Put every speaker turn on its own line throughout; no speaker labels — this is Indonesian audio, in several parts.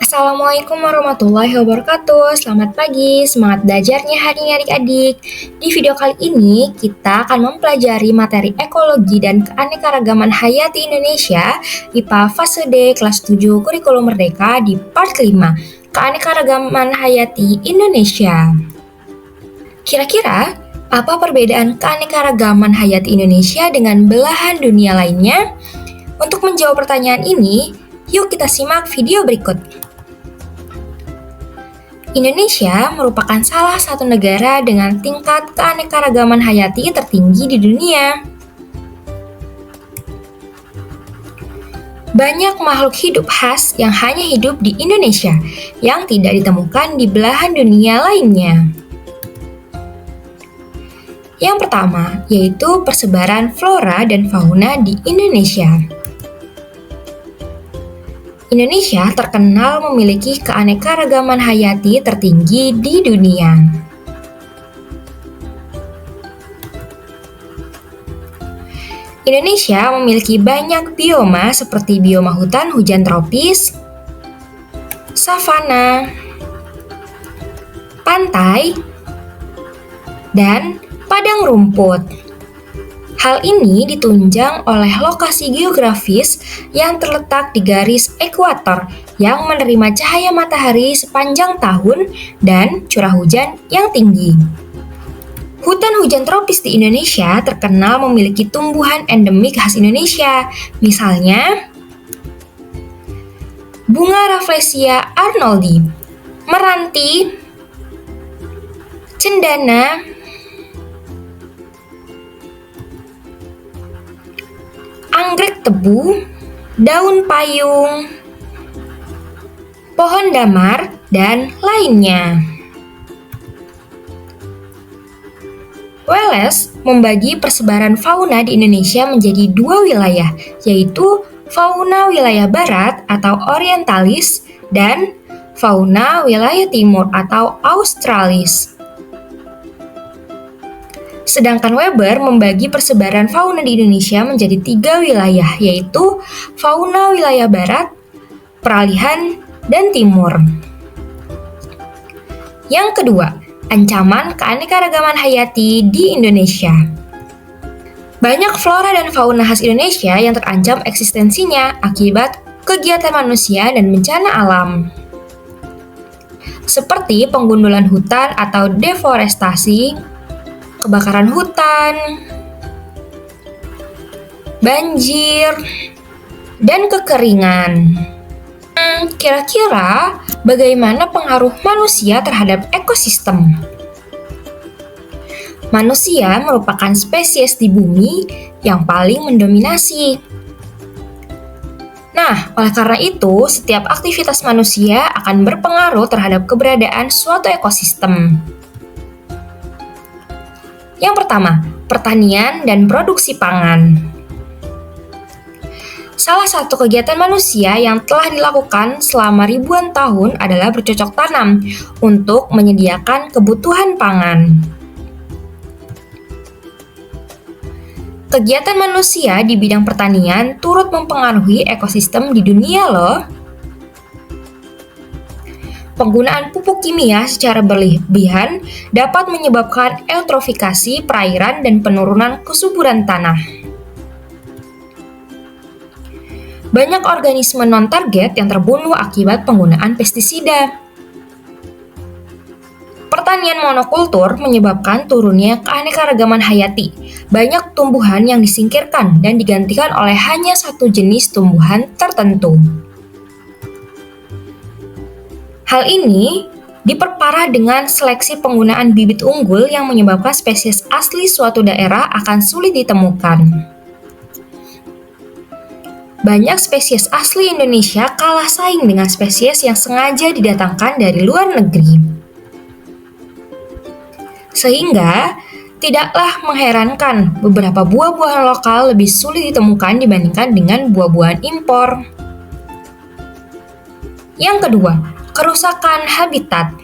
Assalamualaikum warahmatullahi wabarakatuh. Selamat pagi, semangat belajarnya hari ini adik-adik. Di video kali ini kita akan mempelajari materi ekologi dan keanekaragaman hayati Indonesia IPA fase D kelas 7 Kurikulum Merdeka di part 5, keanekaragaman hayati Indonesia. Kira-kira apa perbedaan keanekaragaman hayati Indonesia dengan belahan dunia lainnya? Untuk menjawab pertanyaan ini, yuk kita simak video berikut. Indonesia merupakan salah satu negara dengan tingkat keanekaragaman hayati tertinggi di dunia. Banyak makhluk hidup khas yang hanya hidup di Indonesia, yang tidak ditemukan di belahan dunia lainnya. Yang pertama, yaitu persebaran flora dan fauna di Indonesia. Indonesia terkenal memiliki keanekaragaman hayati tertinggi di dunia. Indonesia memiliki banyak bioma seperti bioma hutan hujan tropis, savana, pantai, dan padang rumput. Hal ini ditunjang oleh lokasi geografis yang terletak di garis ekuator yang menerima cahaya matahari sepanjang tahun dan curah hujan yang tinggi. Hutan hujan tropis di Indonesia terkenal memiliki tumbuhan endemik khas Indonesia, misalnya bunga Rafflesia arnoldi, meranti, cendana, anggrek tebu, daun payung, pohon damar, dan lainnya. Wallace membagi persebaran fauna di Indonesia menjadi dua wilayah, yaitu fauna wilayah barat atau orientalis dan fauna wilayah timur atau australis. Sedangkan Weber membagi persebaran fauna di Indonesia menjadi tiga wilayah, yaitu fauna wilayah barat, peralihan, dan timur. Yang kedua, ancaman keanekaragaman hayati di Indonesia. Banyak flora dan fauna khas Indonesia yang terancam eksistensinya akibat kegiatan manusia dan bencana alam. Seperti penggundulan hutan atau deforestasi, kebakaran hutan, banjir, dan kekeringan. Kira-kira bagaimana pengaruh manusia terhadap ekosistem? Manusia merupakan spesies di bumi yang paling mendominasi. Nah, oleh karena itu, setiap aktivitas manusia akan berpengaruh terhadap keberadaan suatu ekosistem. Yang pertama, pertanian dan produksi pangan. Salah satu kegiatan manusia yang telah dilakukan selama ribuan tahun adalah bercocok tanam untuk menyediakan kebutuhan pangan. Kegiatan manusia di bidang pertanian turut mempengaruhi ekosistem di dunia loh. Penggunaan pupuk kimia secara berlebihan dapat menyebabkan eutrofikasi perairan dan penurunan kesuburan tanah. Banyak organisme non-target yang terbunuh akibat penggunaan pestisida. Pertanian monokultur menyebabkan turunnya keanekaragaman hayati. Banyak tumbuhan yang disingkirkan dan digantikan oleh hanya satu jenis tumbuhan tertentu. Hal ini diperparah dengan seleksi penggunaan bibit unggul yang menyebabkan spesies asli suatu daerah akan sulit ditemukan. Banyak spesies asli Indonesia kalah saing dengan spesies yang sengaja didatangkan dari luar negeri. Sehingga, tidaklah mengherankan beberapa buah-buahan lokal lebih sulit ditemukan dibandingkan dengan buah-buahan impor. Yang kedua, kerusakan habitat.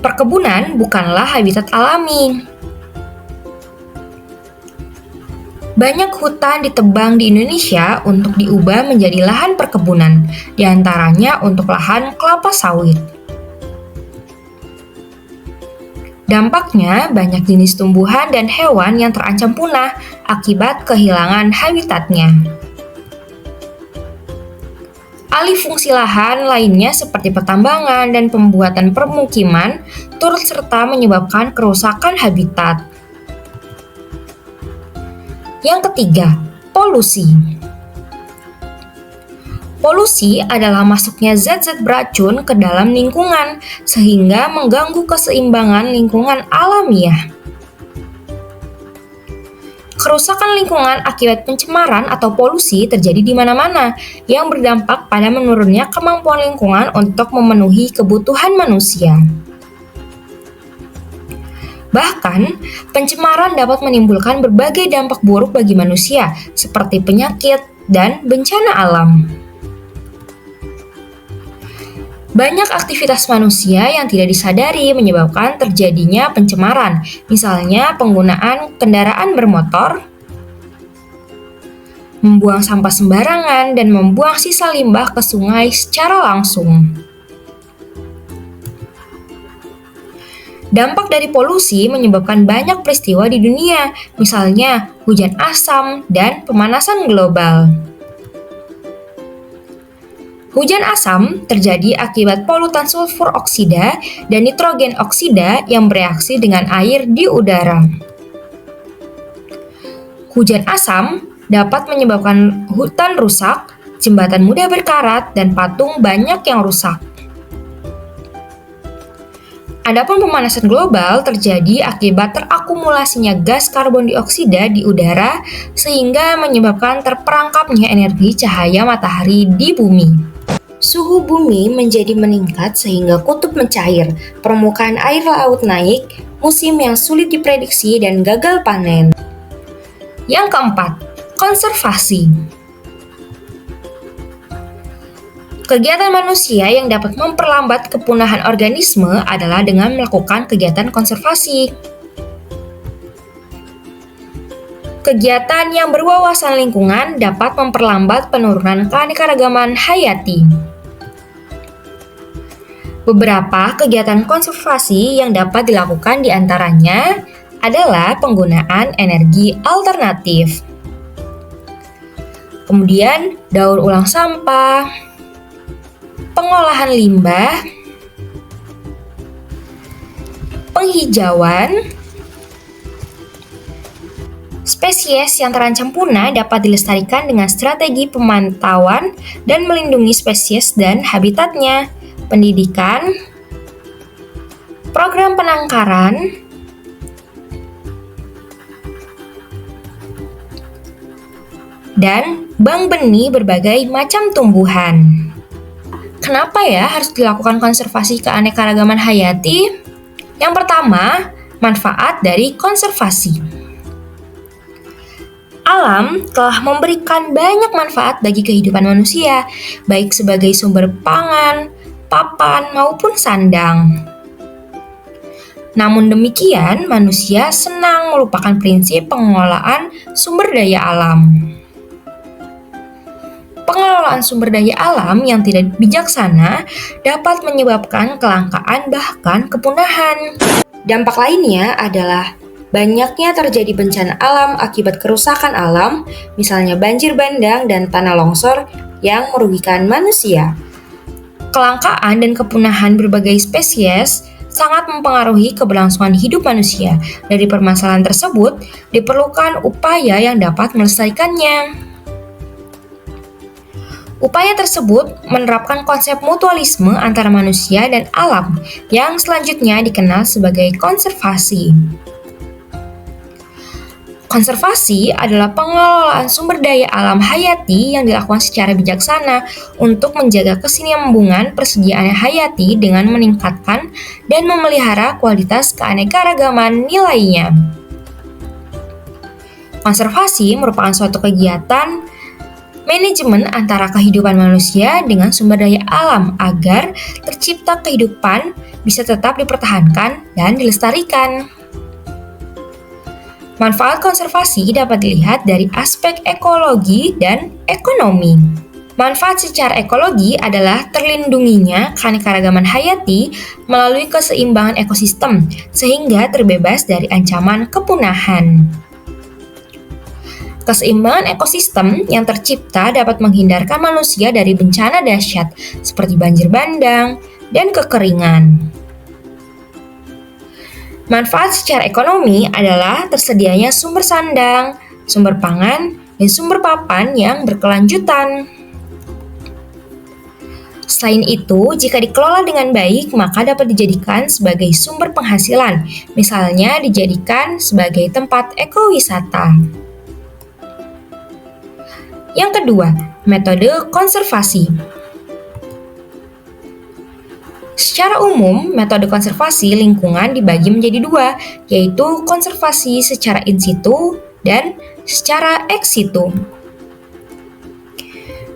Perkebunan bukanlah habitat alami. Banyak hutan ditebang di Indonesia untuk diubah menjadi lahan perkebunan, diantaranya untuk lahan kelapa sawit. Dampaknya, banyak jenis tumbuhan dan hewan yang terancam punah akibat kehilangan habitatnya. Alih fungsi lahan lainnya seperti pertambangan dan pembuatan permukiman turut serta menyebabkan kerusakan habitat. Yang ketiga, polusi. Polusi adalah masuknya zat-zat beracun ke dalam lingkungan sehingga mengganggu keseimbangan lingkungan alamiah. Kerusakan lingkungan akibat pencemaran atau polusi terjadi di mana-mana yang berdampak pada menurunnya kemampuan lingkungan untuk memenuhi kebutuhan manusia. Bahkan, pencemaran dapat menimbulkan berbagai dampak buruk bagi manusia seperti penyakit dan bencana alam. Banyak aktivitas manusia yang tidak disadari menyebabkan terjadinya pencemaran, misalnya penggunaan kendaraan bermotor, membuang sampah sembarangan, dan membuang sisa limbah ke sungai secara langsung. Dampak dari polusi menyebabkan banyak peristiwa di dunia, misalnya hujan asam dan pemanasan global. Hujan asam terjadi akibat polutan sulfur oksida dan nitrogen oksida yang bereaksi dengan air di udara. Hujan asam dapat menyebabkan hutan rusak, jembatan mudah berkarat, dan patung banyak yang rusak. Adapun pemanasan global terjadi akibat terakumulasinya gas karbon dioksida di udara sehingga menyebabkan terperangkapnya energi cahaya matahari di bumi. Suhu bumi menjadi meningkat sehingga kutub mencair, permukaan air laut naik, musim yang sulit diprediksi dan gagal panen. Yang keempat, konservasi. Kegiatan manusia yang dapat memperlambat kepunahan organisme adalah dengan melakukan kegiatan konservasi. Kegiatan yang berwawasan lingkungan dapat memperlambat penurunan keanekaragaman hayati. Beberapa kegiatan konservasi yang dapat dilakukan diantaranya adalah penggunaan energi alternatif, kemudian daur ulang sampah, pengolahan limbah, penghijauan. Spesies yang terancam punah dapat dilestarikan dengan strategi pemantauan dan melindungi spesies dan habitatnya, pendidikan, program penangkaran, dan bank benih berbagai macam tumbuhan. Kenapa ya harus dilakukan konservasi keanekaragaman hayati? Yang pertama, manfaat dari konservasi. Alam telah memberikan banyak manfaat bagi kehidupan manusia, baik sebagai sumber pangan, papan, maupun sandang. Namun demikian, manusia senang melupakan prinsip pengelolaan sumber daya alam. Pengelolaan sumber daya alam yang tidak bijaksana dapat menyebabkan kelangkaan bahkan kepunahan. Dampak lainnya adalah banyaknya terjadi bencana alam akibat kerusakan alam, misalnya banjir bandang dan tanah longsor yang merugikan manusia. Kelangkaan dan kepunahan berbagai spesies sangat mempengaruhi keberlangsungan hidup manusia. Dari permasalahan tersebut, diperlukan upaya yang dapat melestarikannya. Upaya tersebut menerapkan konsep mutualisme antara manusia dan alam yang selanjutnya dikenal sebagai konservasi. Konservasi adalah pengelolaan sumber daya alam hayati yang dilakukan secara bijaksana untuk menjaga kesinambungan persediaan hayati dengan meningkatkan dan memelihara kualitas keanekaragaman nilainya. Konservasi merupakan suatu kegiatan manajemen antara kehidupan manusia dengan sumber daya alam agar tercipta kehidupan bisa tetap dipertahankan dan dilestarikan. Manfaat konservasi dapat dilihat dari aspek ekologi dan ekonomi. Manfaat secara ekologi adalah terlindunginya keanekaragaman hayati melalui keseimbangan ekosistem, sehingga terbebas dari ancaman kepunahan. Keseimbangan ekosistem yang tercipta dapat menghindarkan manusia dari bencana dahsyat seperti banjir bandang dan kekeringan. Manfaat secara ekonomi adalah tersedianya sumber sandang, sumber pangan, dan sumber papan yang berkelanjutan. Selain itu, jika dikelola dengan baik, maka dapat dijadikan sebagai sumber penghasilan, misalnya dijadikan sebagai tempat ekowisata. Yang kedua, metode konservasi. Secara umum, metode konservasi lingkungan dibagi menjadi dua, yaitu konservasi secara in situ dan secara ex situ.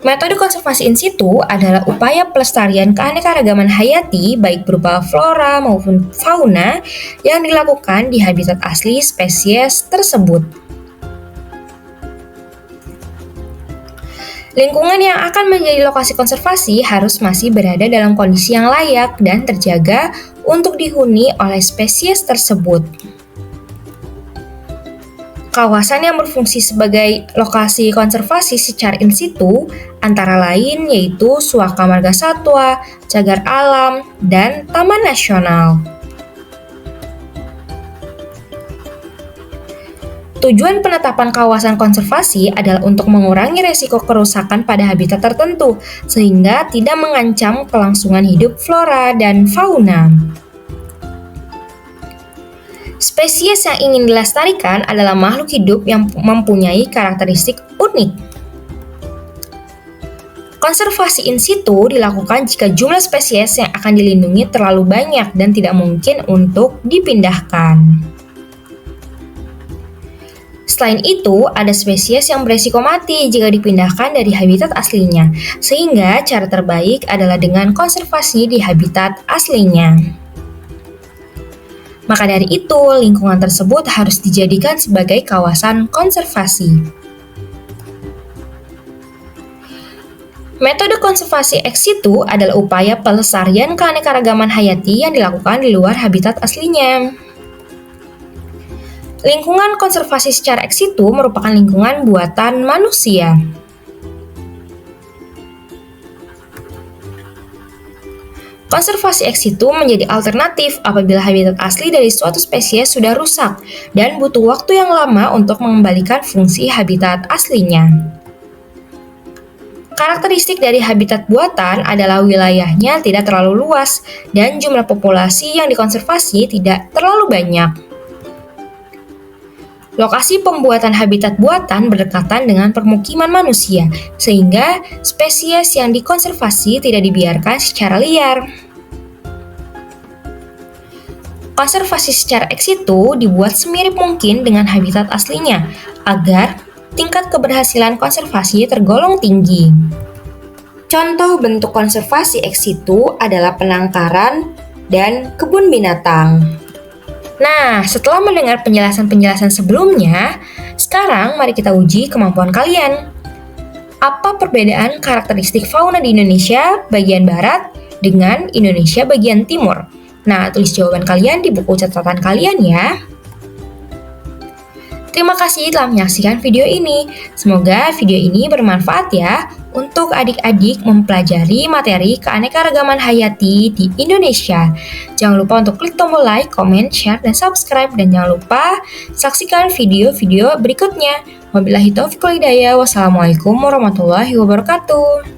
Metode konservasi in situ adalah upaya pelestarian keanekaragaman hayati baik berupa flora maupun fauna yang dilakukan di habitat asli spesies tersebut. Lingkungan yang akan menjadi lokasi konservasi harus masih berada dalam kondisi yang layak dan terjaga untuk dihuni oleh spesies tersebut. Kawasan yang berfungsi sebagai lokasi konservasi secara in situ antara lain yaitu Suaka Marga Satwa, Cagar Alam, dan Taman Nasional. Tujuan penetapan kawasan konservasi adalah untuk mengurangi resiko kerusakan pada habitat tertentu, sehingga tidak mengancam kelangsungan hidup flora dan fauna. Spesies yang ingin dilestarikan adalah makhluk hidup yang mempunyai karakteristik unik. Konservasi in situ dilakukan jika jumlah spesies yang akan dilindungi terlalu banyak dan tidak mungkin untuk dipindahkan. Selain itu, ada spesies yang beresiko mati jika dipindahkan dari habitat aslinya, sehingga cara terbaik adalah dengan konservasi di habitat aslinya. Maka dari itu, lingkungan tersebut harus dijadikan sebagai kawasan konservasi. Metode konservasi ex situ adalah upaya pelestarian keanekaragaman hayati yang dilakukan di luar habitat aslinya. Lingkungan konservasi secara ex situ merupakan lingkungan buatan manusia. Konservasi ex situ menjadi alternatif apabila habitat asli dari suatu spesies sudah rusak dan butuh waktu yang lama untuk mengembalikan fungsi habitat aslinya. Karakteristik dari habitat buatan adalah wilayahnya tidak terlalu luas dan jumlah populasi yang dikonservasi tidak terlalu banyak. Lokasi pembuatan habitat buatan berdekatan dengan permukiman manusia, sehingga spesies yang dikonservasi tidak dibiarkan secara liar. Konservasi secara ex situ dibuat semirip mungkin dengan habitat aslinya, agar tingkat keberhasilan konservasi tergolong tinggi. Contoh bentuk konservasi ex situ adalah penangkaran dan kebun binatang. Nah, setelah mendengar penjelasan-penjelasan sebelumnya, sekarang mari kita uji kemampuan kalian. Apa perbedaan karakteristik fauna di Indonesia bagian barat dengan Indonesia bagian timur? Nah, tulis jawaban kalian di buku catatan kalian ya. Terima kasih telah menyaksikan video ini. Semoga video ini bermanfaat ya untuk adik-adik mempelajari materi keanekaragaman hayati di Indonesia. Jangan lupa untuk klik tombol like, comment, share, dan subscribe. Dan jangan lupa saksikan video-video berikutnya. Wabillahi taufiq wal hidayah. Wassalamualaikum warahmatullahi wabarakatuh.